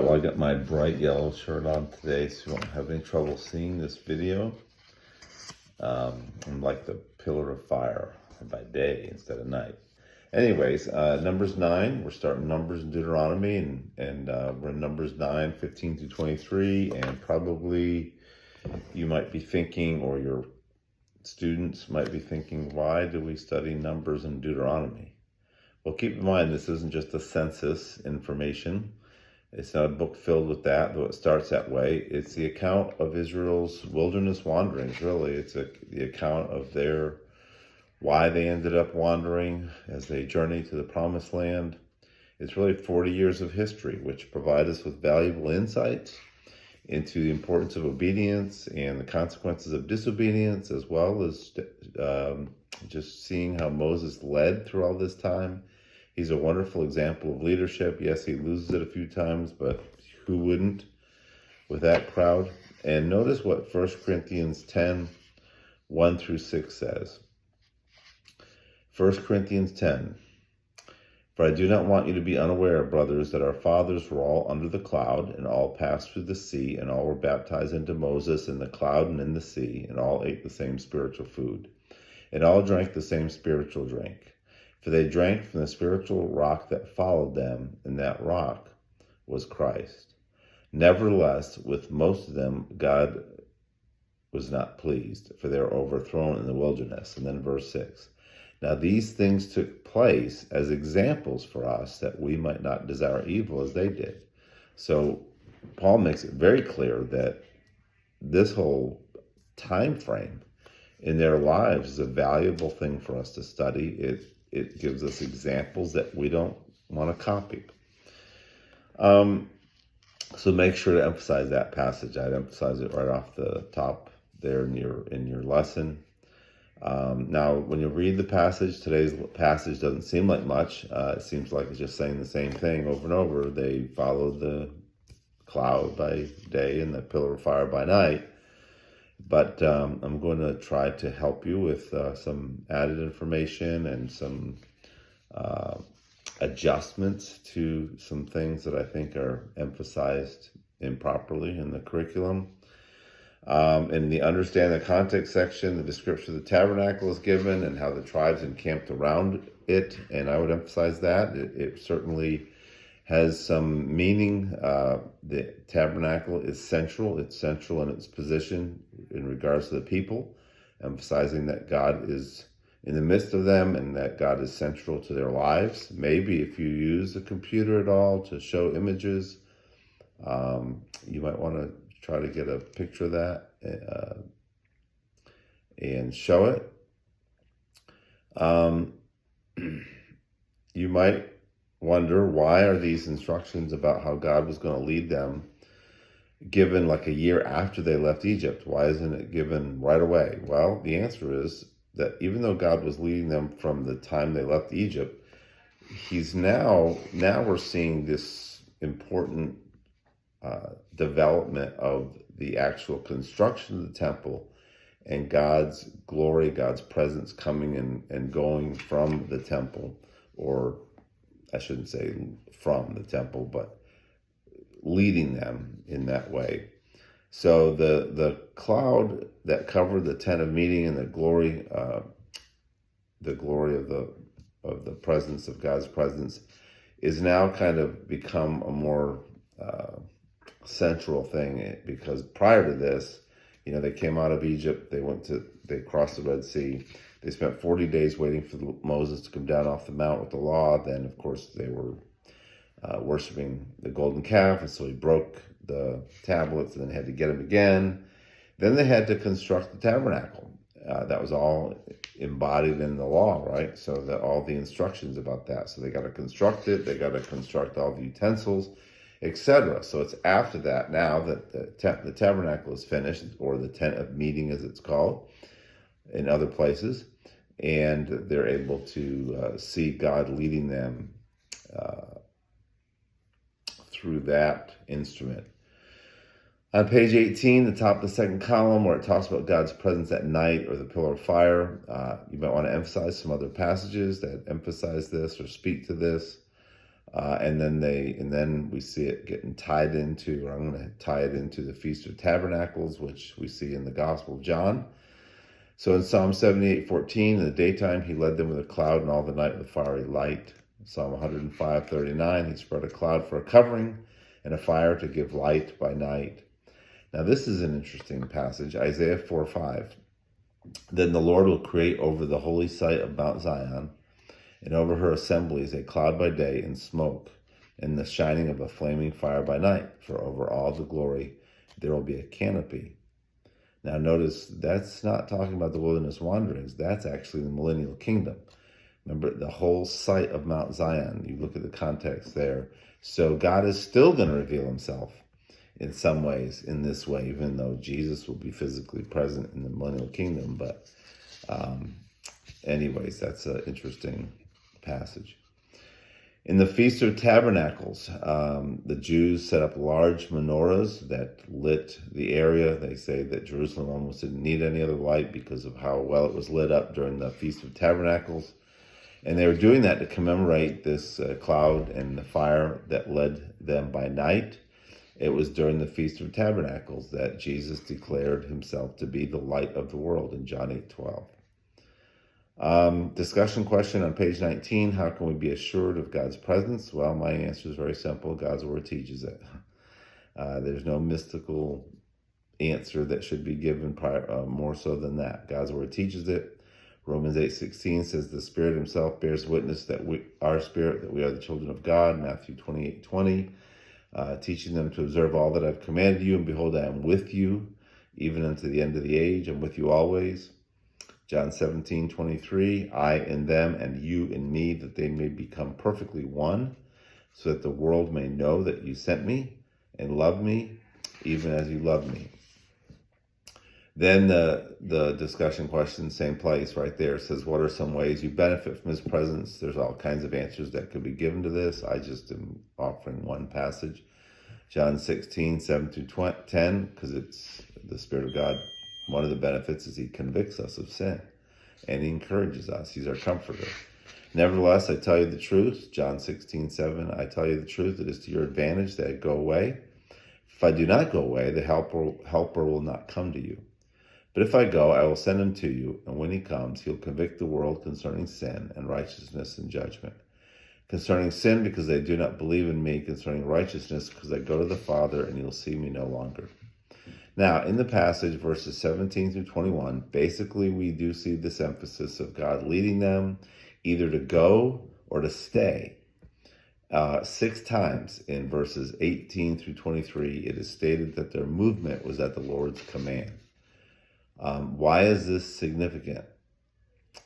right, well, I got my bright yellow shirt on today, so you won't have any trouble seeing this video. I'm like the pillar of fire by day instead of night. Anyways, Numbers 9, we're starting Numbers in Deuteronomy, and we're in Numbers 9, 15 through 23, and probably you might be thinking, or your students might be thinking, why do we study Numbers and Deuteronomy? Well, keep in mind, this isn't just a census information. It's not a book filled with that, though it starts that way. It's the account of Israel's wilderness wanderings, really. It's the account of why they ended up wandering as they journey to the promised land. It's really 40 years of history, which provide us with valuable insights into the importance of obedience and the consequences of disobedience, as well as just seeing how Moses led through all this time. He's a wonderful example of leadership. Yes, he loses it a few times, but who wouldn't with that crowd? And notice what 1 Corinthians 10, 1 through 6 says. 1 Corinthians 10, "For I do not want you to be unaware, brothers, that our fathers were all under the cloud, and all passed through the sea, and all were baptized into Moses in the cloud and in the sea, and all ate the same spiritual food, and all drank the same spiritual drink. For they drank from the spiritual rock that followed them, and that rock was Christ. Nevertheless, with most of them, God was not pleased, for they were overthrown in the wilderness." And then verse 6, "Now these things took place as examples for us, that we might not desire evil as they did." So Paul makes it very clear that this whole time frame in their lives is a valuable thing for us to study. It gives us examples that we don't want to copy. So make sure to emphasize that passage. I'd emphasize it right off the top there in your lesson. Now, when you read the passage, today's passage doesn't seem like much. It seems like it's just saying the same thing over and over. They followed the cloud by day and the pillar of fire by night. But I'm going to try to help you with some added information and some adjustments to some things that I think are emphasized improperly in the curriculum. In the Understand the Context section, the description of the tabernacle is given and how the tribes encamped around it, and I would emphasize that. It certainly has some meaning. The tabernacle is central. It's central in its position in regards to the people, emphasizing that God is in the midst of them and that God is central to their lives. Maybe if you use the computer at all to show images, you might want to try to get a picture of that and show it. You might wonder, why are these instructions about how God was going to lead them given like a year after they left Egypt? Why isn't it given right away? Well, the answer is that even though God was leading them from the time they left Egypt, he's now we're seeing this important development of the actual construction of the temple and God's glory, God's presence coming and going from the temple, or I shouldn't say from the temple, but leading them in that way. So the cloud that covered the tent of meeting and the glory of the presence of God's presence is now kind of become a more central thing, because prior to this, they came out of Egypt, they crossed the Red Sea. They spent 40 days waiting for Moses to come down off the mount with the law. Then, of course, they were worshiping the golden calf, and so he broke the tablets and then had to get them again. Then they had to construct the tabernacle. That was all embodied in the law, right? So that all the instructions about that. So they got to construct it. They got to construct all the utensils, etc. So it's after that now that the tabernacle is finished, or the tent of meeting as it's called in other places, and they're able to see God leading them through that instrument. On page 18, the top of the second column, where it talks about God's presence at night or the pillar of fire, you might want to emphasize some other passages that emphasize this or speak to this. And then we see it getting tied into, or I'm going to tie it into the Feast of Tabernacles, which we see in the Gospel of John. So in Psalm 78:14, in the daytime he led them with a cloud, and all the night with fiery light. Psalm 105:39, he spread a cloud for a covering and a fire to give light by night. Now this is an interesting passage, Isaiah 4:5. Then the Lord will create over the holy site of Mount Zion and over her assemblies a cloud by day and smoke, and the shining of a flaming fire by night. For over all the glory there will be a canopy. Now notice, that's not talking about the wilderness wanderings. That's actually the millennial kingdom. Remember, the whole site of Mount Zion. You look at the context there. So God is still going to reveal himself in some ways in this way, even though Jesus will be physically present in the millennial kingdom. But anyways, that's an interesting passage. In the Feast of Tabernacles, the Jews set up large menorahs that lit the area. They say that Jerusalem almost didn't need any other light because of how well it was lit up during the Feast of Tabernacles. And they were doing that to commemorate this cloud and the fire that led them by night. It was during the Feast of Tabernacles that Jesus declared himself to be the light of the world in John 8:12. Discussion question on page 19, how can we be assured of God's presence? Well, my answer is very simple. God's word teaches it. There's no mystical answer that should be given more so than that. God's word teaches it. Romans 8:16 says the Spirit himself bears witness that our spirit, that we are the children of God. Matthew 28:20, teaching them to observe all that I've commanded you, and behold, I am with you, even unto the end of the age. I'm with you always. John 17:23, I in them and you in me, that they may become perfectly one, so that the world may know that you sent me and love me, even as you love me. Then the discussion question, same place right there, says, what are some ways you benefit from his presence? There's all kinds of answers that could be given to this. I just am offering one passage. John 16:7-10, because it's the Spirit of God. One of the benefits is he convicts us of sin, and he encourages us. He's our comforter. Nevertheless, I tell you the truth. John 16:7, I tell you the truth. It is to your advantage that I go away. If I do not go away, the helper will not come to you. But if I go, I will send him to you, and when he comes, he'll convict the world concerning sin and righteousness and judgment. Concerning sin, because they do not believe in me. Concerning righteousness, because I go to the Father, and you'll see me no longer. Now, in the passage, verses 17-21, basically we do see this emphasis of God leading them either to go or to stay. 6 times in verses 18-23, it is stated that their movement was at the Lord's command. Why is this significant?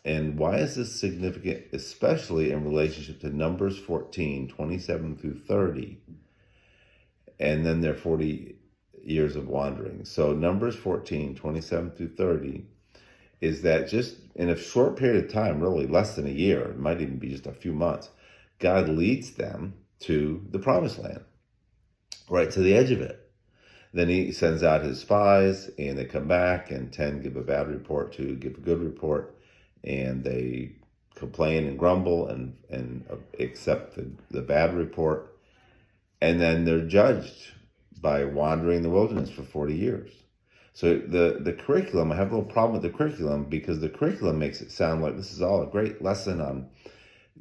And why is this significant, especially in relationship to Numbers 14:27-30, and then their 40 years of wandering? So Numbers 14:27-30 is that just in a short period of time, really less than a year, it might even be just a few months, God leads them to the promised land, right to the edge of it. Then he sends out his spies, and they come back, and 10 give a bad report, 2 give a good report, and they complain and grumble and accept the bad report, and then they're judged by wandering the wilderness for 40 years. So the curriculum, I have a little problem with the curriculum, because the curriculum makes it sound like this is all a great lesson on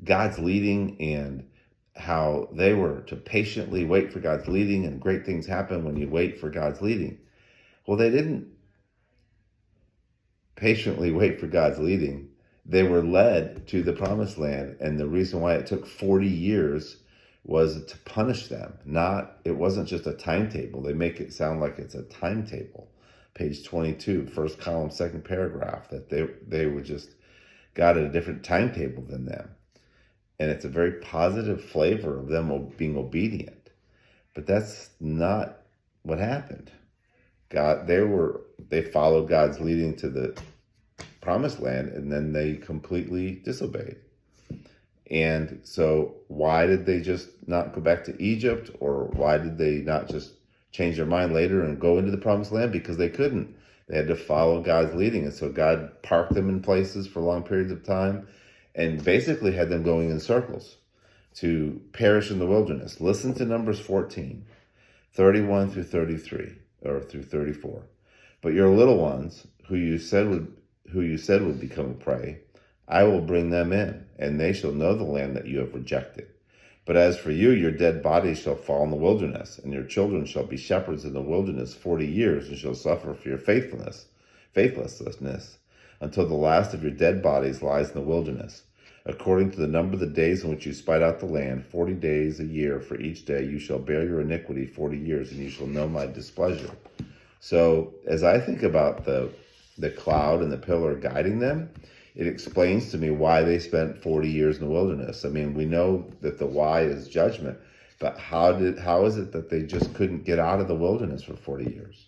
God's leading and how they were to patiently wait for God's leading, and great things happen when you wait for God's leading. Well, they didn't patiently wait for God's leading. They were led to the promised land, and the reason why it took 40 years was to punish them. It wasn't just a timetable. They make it sound like it's a timetable. Page 22, first column, second paragraph, that they were just got a different timetable than them. And it's a very positive flavor of them being obedient. But that's not what happened. They followed God's leading to the promised land, and then they completely disobeyed. And so why did they just not go back to Egypt? Or why did they not just change their mind later and go into the promised land? Because they couldn't. They had to follow God's leading. And so God parked them in places for long periods of time and basically had them going in circles, to perish in the wilderness. Listen to Numbers 14, 31 through 33, or through 34. But your little ones, who you said would become a prey, I will bring them in, and they shall know the land that you have rejected. But as for you, your dead bodies shall fall in the wilderness, and your children shall be shepherds in the wilderness 40 years, and shall suffer for your faithlessness, until the last of your dead bodies lies in the wilderness. According to the number of the days in which you spied out the land, 40 days a year for each day, you shall bear your iniquity 40 years, and you shall know my displeasure. So as I think about the cloud and the pillar guiding them, it explains to me why they spent 40 years in the wilderness. I mean, we know that the why is judgment, but how is it that they just couldn't get out of the wilderness for 40 years?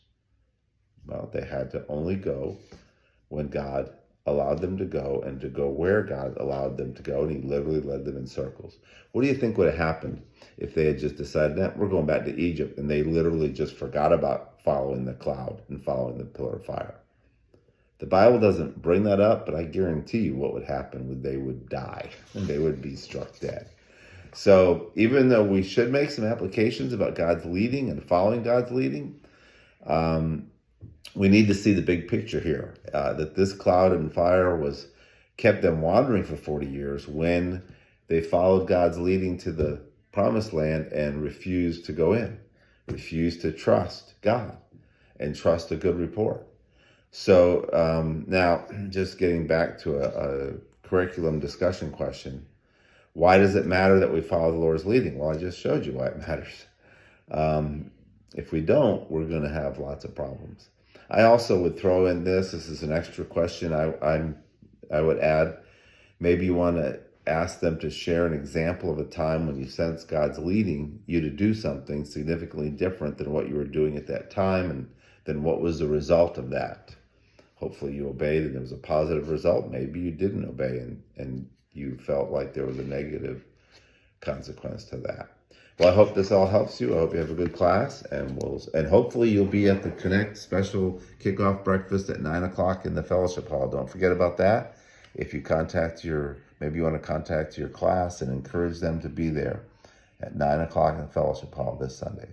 Well, they had to only go when God allowed them to go, and to go where God allowed them to go, and he literally led them in circles. What do you think would have happened if they had just decided that we're going back to Egypt, and they literally just forgot about following the cloud and following the pillar of fire? The Bible doesn't bring that up, but I guarantee you what would happen would they would die and they would be struck dead. So even though we should make some applications about God's leading and following God's leading, we need to see the big picture here, that this cloud and fire kept them wandering for 40 years when they followed God's leading to the promised land and refused to go in, refused to trust God and trust a good report. So now, just getting back to a curriculum discussion question, why does it matter that we follow the Lord's leading? Well, I just showed you why it matters. If we don't, we're going to have lots of problems. I also would throw in this is an extra question I would add, maybe you want to ask them to share an example of a time when you sense God's leading you to do something significantly different than what you were doing at that time, and then what was the result of that. Hopefully you obeyed and there was a positive result. Maybe you didn't obey and you felt like there was a negative consequence to that. Well, I hope this all helps you. I hope you have a good class, and hopefully you'll be at the Connect special kickoff breakfast at 9 o'clock in the fellowship hall. Don't forget about that. If you maybe you want to contact your class and encourage them to be there at 9 o'clock in the fellowship hall this Sunday.